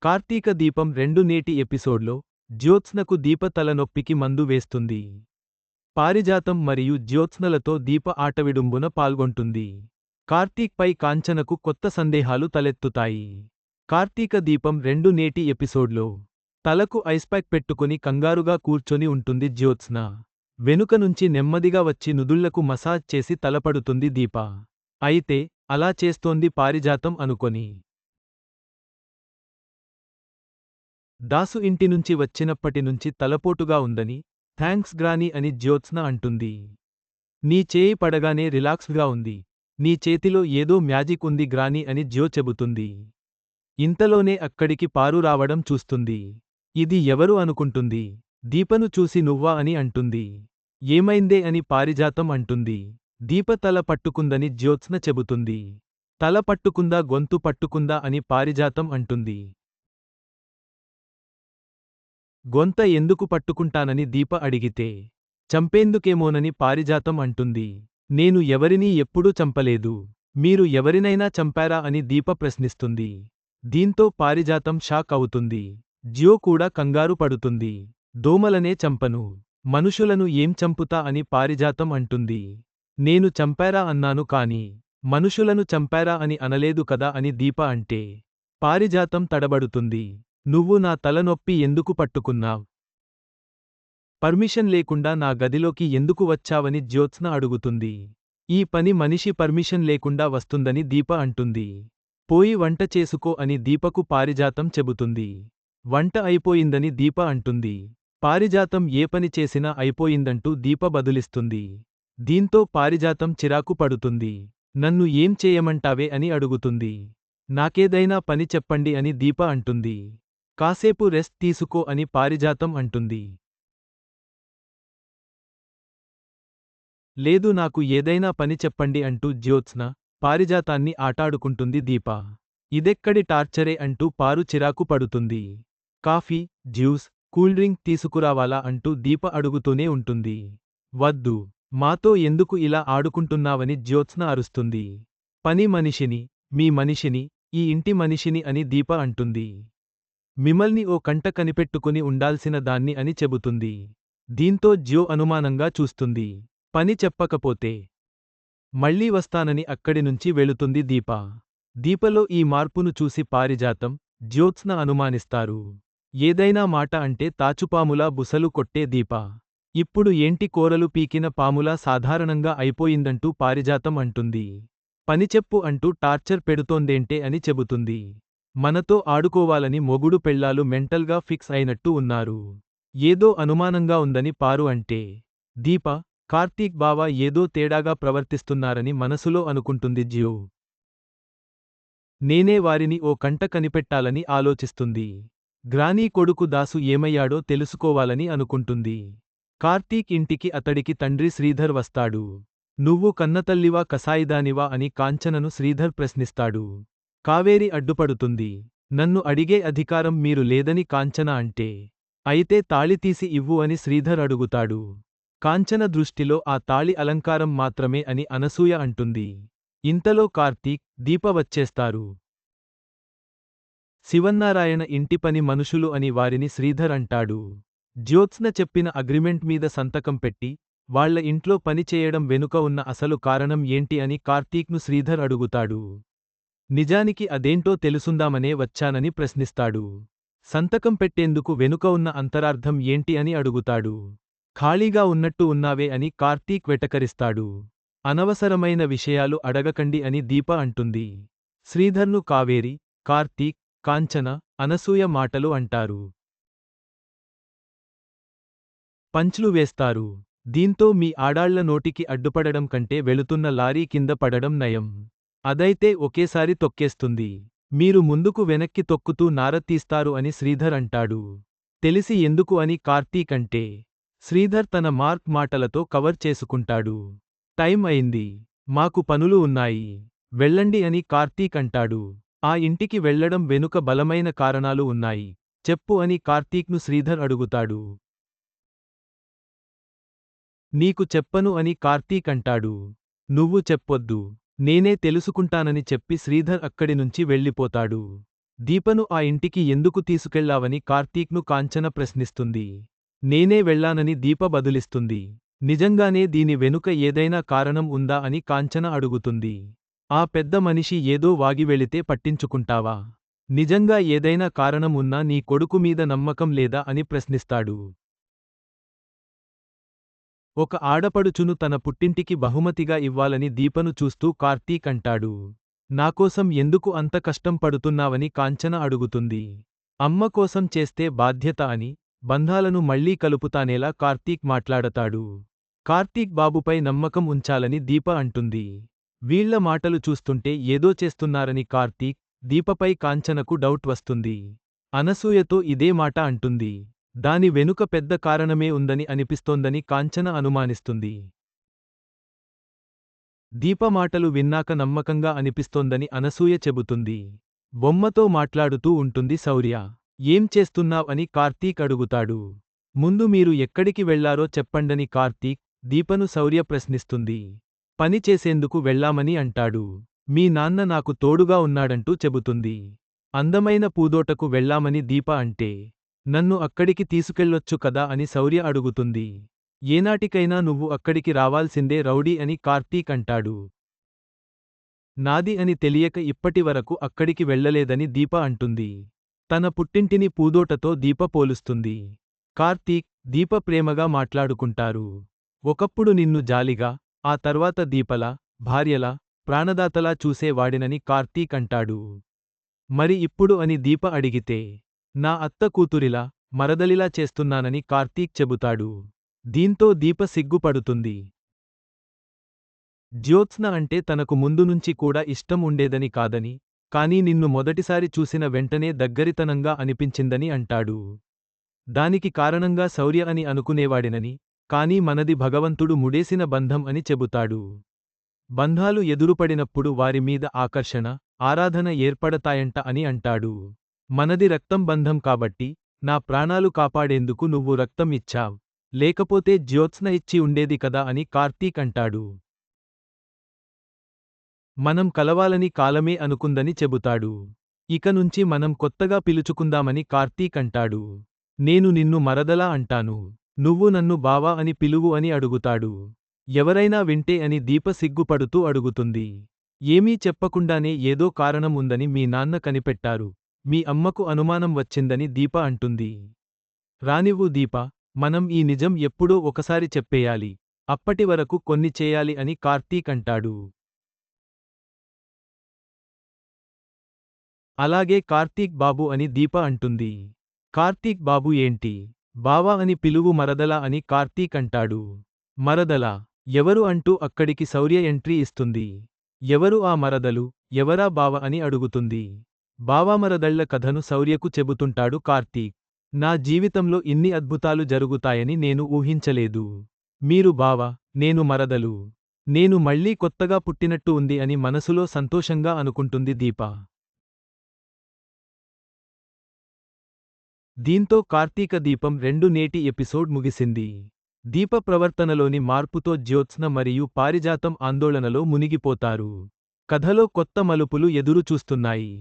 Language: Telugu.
కార్తీక దీపం 2 నేటి ఎపిసోడ్లో జ్యోత్స్నకు దీప తలనొప్పికి మందు వేస్తుంది. పారిజాతం మరియు జ్యోత్స్నలతో దీప ఆటవిడుంబున పాల్గొంటుంది. కార్తీక్ పై కాంచనకు కొత్త సందేహాలు తలెత్తుతాయి. కార్తీక దీపం 2 నేటి ఎపిసోడ్లో తలకు ఐస్పాక్ పెట్టుకుని కంగారుగా కూర్చొని ఉంటుంది జ్యోత్స్న. వెనుక నుంచి నెమ్మదిగా వచ్చి నుదుళ్లకు మసాజ్ చేసి తలపడుతుంది దీప. అయితే అలా చేస్తోంది పారిజాతం అనుకొని. దాసు ఇంటినుంచి వచ్చినప్పటినుంచి తలపోటుగా ఉందని, థాంక్స్ గ్రానీ అని జ్యోత్స్న అంటుంది. నీ చేయి పడగానే రిలాక్స్గా ఉంది. నీ చేతిలో ఏదో మ్యాజిక్ ఉంది గ్రానీ అని జ్యో చెబుతుంది. ఇంతలోనే అక్కడికి పారు రావడం చూస్తుంది. ఇది ఎవరు అనుకుంటుంది. దీపను చూసి నువ్వా అని అంటుంది. ఏమైందే అని పారిజాతం అంటుంది. దీప తల పట్టుకుందని జ్యోత్స్న చెబుతుంది. తల పట్టుకుందా గొంతు పట్టుకుందా అని పారిజాతం అంటుంది. గొంత ఎందుకు పట్టుకుంటానని దీప అడిగితే చంపేందుకేమోనని పారిజాతం అంటుంది. నేను ఎవరినీ ఎప్పుడూ చంపలేదు. మీరు ఎవరినైనా చంపారా అని దీప ప్రశ్నిస్తుంది. దీంతో పారిజాతం షాక్ అవుతుంది. జ్యో కూడా కంగారు పడుతుంది. దోమలనే చంపను. మనుషులను ఏం చంపుతా అని పారిజాతం అంటుంది. నేను చంపారా అన్నాను కాని మనుషులను చంపారా అని అనలేదు కదా అని దీప అంటే పారిజాతం తడబడుతుంది. నువ్వు నా తలనొప్పి ఎందుకు పట్టుకున్నావ్? పర్మిషన్ లేకుండా నా గదిలోకి ఎందుకు వచ్చావని జ్యోత్స్న అడుగుతుంది. ఈ పని మనిషి పర్మిషన్ లేకుండా వస్తుందని దీప అంటుంది. పోయి వంట చేసుకో అని దీపకు పారిజాతం చెబుతుంది. వంట అయిపోయిందని దీప అంటుంది. పారిజాతం ఏ పని చేసినా అయిపోయిందంటూ దీప బదులిస్తుంది. దీంతో పారిజాతం చిరాకు పడుతుంది. నన్ను ఏం చేయమంటావే అని అడుగుతుంది. నాకేదైనా పని చెప్పండి అని దీప అంటుంది. కాసేపు రెస్ట్ తీసుకో అని పారిజాతం అంటుంది. లేదు నాకు ఏదైనా పని చెప్పండి అంటూ జ్యోత్స్న, పారిజాతాన్ని ఆటాడుకుంటుంది దీప. ఇదెక్కడి టార్చరే అంటూ పారు చిరాకు పడుతుంది. కాఫీ, జ్యూస్, కూల్డ్రింక్ తీసుకురావాలా అంటూ దీప అడుగుతూనే ఉంటుంది. వద్దు. మాతో ఎందుకు ఇలా ఆడుకుంటున్నావని జ్యోత్స్న అరుస్తుంది. పని మనిషిని, మీ మనిషిని, ఈ ఇంటి మనిషిని అని దీప అంటుంది. మిమ్మల్ని ఓ కంట కనిపెట్టుకుని ఉండాల్సిన దాన్ని అని చెబుతుంది. దీంతో జ్యో అనుమానంగా చూస్తుంది. పని చెప్పకపోతే మళ్ళీ వస్తానని అక్కడినుంచి వెళుతుంది దీప. దీపలో ఈ మార్పును చూసి పారిజాతం, జ్యోత్స్న అనుమానిస్తారు. ఏదైనా మాట అంటే తాచుపాములా బుసలు కొట్టే దీప ఇప్పుడు ఏంటి కోరలు పీకిన పాములా సాధారణంగా అయిపోయిందంటూ పారిజాతం అంటుంది. పనిచెప్పు అంటూ టార్చర్ పెడుతోందేంటే అని చెబుతుంది. మనతో ఆడుకోవాలని మొగుడు పెళ్ళాలు మెంటల్గా ఫిక్స్ అయినట్టు ఉన్నారు. ఏదో అనుమానంగా ఉందని పారు అంటే దీప, కార్తీక్ బావ ఏదో తేడాగా ప్రవర్తిస్తున్నారని మనసులో అనుకుంటుంది జ్యో. నేనే వారిని ఓ కంట కనిపెట్టాలని ఆలోచిస్తుంది. గ్రానీ కొడుకు దాసు ఏమయ్యాడో తెలుసుకోవాలని అనుకుంటుంది. కార్తీక్ ఇంటికి అతడికి తండ్రి శ్రీధర్ వస్తాడు. నువ్వు కన్నతల్లివా కసాయిదానివా అని కాంచనను శ్రీధర్ ప్రశ్నిస్తాడు. కావేరి అడ్డుపడుతుంది. నన్ను అడిగే అధికారం మీరు లేదని కాంచన అంటే అయితే తాళి తీసి ఇవ్వు అని శ్రీధర్ అడుగుతాడు. కాంచన దృష్టిలో ఆ తాళి అలంకారం మాత్రమే అని అనసూయ అంటుంది. ఇంతలో కార్తీక్, దీప వచ్చేస్తారు. శివన్నారాయణ ఇంటి పని మనుషులు అని వారిని శ్రీధర్ అంటాడు. జ్యోత్స్న చెప్పిన అగ్రిమెంట్ మీద సంతకం పెట్టి వాళ్ల ఇంట్లో పని చేయడం వెనుక ఉన్న అసలు కారణం ఏంటి అని కార్తీక్ను శ్రీధర్ అడుగుతాడు. నిజానికి అదేంటో తెలుసుందామనే వచ్చానని ప్రశ్నిస్తాడు. సంతకం పెట్టేందుకు వెనుక ఉన్న అంతరార్థం ఏంటి అని అడుగుతాడు. ఖాళీగా ఉన్నట్టు ఉన్నావే అని కార్తీక్ వెటకరిస్తాడు. అనవసరమైన విషయాలు అడగకండి అని దీప అంటుంది. శ్రీధర్ను కావేరి, కార్తీక్, కాంచన, అనసూయ మాటలు అంటారు. పంచ్లు వేస్తారు. దీంతో మీ ఆడాళ్ల నోటికి అడ్డుపడడం కంటే వెళుతున్న లారీ కింద పడడం నయం. అదైతే ఒకేసారి తొక్కేస్తుంది. మీరు ముందుకు వెనక్కి తొక్కుతూ నార తీస్తారు అని శ్రీధర్ అంటాడు. తెలిసి ఎందుకు అని కార్తీక్ అంటే శ్రీధర్ తన మార్క్ మాటలతో కవర్ చేసుకుంటాడు. టైం అయింది. మాకు పనులు ఉన్నాయి. వెళ్ళండి అని కార్తీక్ అంటాడు. ఆ ఇంటికి వెళ్లడం వెనుక బలమైన కారణాలు ఉన్నాయి. చెప్పు అని కార్తీక్ను శ్రీధర్ అడుగుతాడు. నీకు చెప్పను అని కార్తీక్ అంటాడు. నువ్వు చెప్పొద్దు. నేనే తెలుసుకుంటానని చెప్పి శ్రీధర్ అక్కడి నుంచి వెళ్ళిపోతాడు. దీపను ఆ ఇంటికి ఎందుకు తీసుకెళ్లావని కార్తీక్ను కాంచన ప్రశ్నిస్తుంది. నేనే వెళ్ళానని దీప బదులిస్తుంది. నిజంగానే దీని వెనుక ఏదైనా కారణం ఉందా అని కాంచన అడుగుతుంది. ఆ పెద్ద మనిషి ఏదో వాగి వెళితే పట్టించుకుంటావా? నిజంగా ఏదైనా కారణం ఉన్నా నీ కొడుకు మీద నమ్మకం లేదా అని ప్రశ్నిస్తాడు. ఒక ఆడపడుచును తన పుట్టింటికి బహుమతిగా ఇవ్వాలని దీపను చూస్తూ కార్తీక్ అంటాడు. నాకోసం ఎందుకు అంత కష్టం పడుతున్నావని కాంచన అడుగుతుంది. అమ్మ కోసం చేస్తే బాధ్యత అని, బంధాలను మళ్లీ కలుపుతానేలా కార్తీక్ మాట్లాడతాడు. కార్తీక్ బాబుపై నమ్మకం ఉంచాలని దీప అంటుంది. వీళ్ల మాటలు చూస్తుంటే ఏదో చేస్తున్నారని కార్తీక్, దీపపై కాంచనకు డౌట్ వస్తుంది. అనసూయతో ఇదే మాట అంటుంది. దాని వెనుక పెద్ద కారణమే ఉందని అనిపిస్తోందని కాంచన అనుమానిస్తుంది. దీప మాటలు విన్నాక నమ్మకంగా అనిపిస్తోందని అనసూయ చెబుతుంది. బొమ్మతో మాట్లాడుతూ ఉంటుంది శౌర్య. ఏం చేస్తున్నావ్ అని కార్తీక్ అడుగుతాడు. ముందు మీరు ఎక్కడికి వెళ్లారో చెప్పండని కార్తీక్, దీపను శౌర్య ప్రశ్నిస్తుంది. పని చేసేందుకు వెళ్లామని అంటాడు. మీ నాన్న నాకు తోడుగా ఉన్నాడంటూ చెబుతుంది. అందమైన పూదోటకు వెళ్లామని దీప అంటే, నన్ను అక్కడికి తీసుకెళ్లొచ్చు కదా అని శౌర్య అడుగుతుంది. ఏనాటికైనా నువ్వు అక్కడికి రావాల్సిందే రౌడీ అని కార్తీక్ అంటాడు. నాది అని తెలియక ఇప్పటివరకు అక్కడికి వెళ్లలేదని దీప అంటుంది. తన పుట్టింటిని పూదోటతో దీప పోలుస్తుంది. కార్తీక్, దీప ప్రేమగా మాట్లాడుకుంటారు. ఒకప్పుడు నిన్ను జాలిగా, ఆ తర్వాత దీపలా, భార్యలా, ప్రాణదాతలా చూసేవాడినని కార్తీక్ అంటాడు. మరి ఇప్పుడు అని దీప అడిగితే, నా అత్త కూతురిలా, మరదలిలా చేస్తున్నానని కార్తీక్ చెబుతాడు. దీంతో దీప సిగ్గుపడుతుంది. జ్యోత్స్న అంటే తనకు ముందునుంచి కూడా ఇష్టం ఉండేదని కాదని, కానీ నిన్ను మొదటిసారి చూసిన వెంటనే దగ్గరితనంగా అనిపించిందని అంటాడు. దానికి కారణంగా శౌర్య అని అనుకునేవాడినని, కానీ మనది భగవంతుడు ముడేసిన బంధం అని చెబుతాడు. బంధాలు ఎదురుపడినప్పుడు వారి మీద ఆకర్షణ, ఆరాధన ఏర్పడతాయంట అని అంటాడు. మనది రక్తం బంధం కాబట్టి, నా ప్రాణాలు కాపాడేందుకు నువ్వు రక్తం ఇచ్చావ్. లేకపోతే జ్యోత్స్న ఇచ్చి ఉండేది కదా అని కార్తీక్ అంటాడు. మనం కలవాలని కాలమే అనుకుందని చెబుతాడు. ఇక నుంచి మనం కొత్తగా పిలుచుకుందామని కార్తీక్ అంటాడు. నేను నిన్ను మరదలా అంటాను. నువ్వు నన్ను బావా అని పిలువు అని అడుగుతాడు. ఎవరైనా వింటే అని దీప సిగ్గుపడుతూ అడుగుతుంది. ఏమీ చెప్పకుండానే ఏదో కారణం ఉందని మీ నాన్న కనిపెట్టారు. మీ అమ్మకు అనుమానం వచ్చిందని దీప అంటుంది. రానివ్వు దీప, మనం ఈ నిజం ఎప్పుడో ఒకసారి చెప్పేయాలి. అప్పటి వరకు కొన్ని చేయాలి అని కార్తీక్ అంటాడు. అలాగే కార్తీక్ బాబు అని దీప అంటుంది. కార్తీక్ బాబు ఏంటి? బావా అని పిలువు మరదలా అని కార్తీక్ అంటాడు. మరదలా? ఎవరు అంటూ అక్కడికి శౌర్య ఎంట్రీ ఇస్తుంది. ఎవరు ఆ మరదలు, ఎవరా బావ అని అడుగుతుంది. బావామరదళ్ల కథను శౌర్యకు చెబుతుంటాడు కార్తీక్. నా జీవితంలో ఇన్ని అద్భుతాలు జరుగుతాయని నేను ఊహించలేదు. మీరు బావ, నేను మరదలు. నేను మళ్లీ కొత్తగా పుట్టినట్టు ఉంది అని మనసులో సంతోషంగా అనుకుంటుంది దీప. దీంతో కార్తీక దీపం 2 నేటి ఎపిసోడ్ ముగిసింది. దీప ప్రవర్తనలోని మార్పుతో జ్యోత్స్న మరియు పారిజాతం ఆందోళనలో మునిగిపోతారు. కథలో కొత్త మలుపులు ఎదురు చూస్తున్నాయి.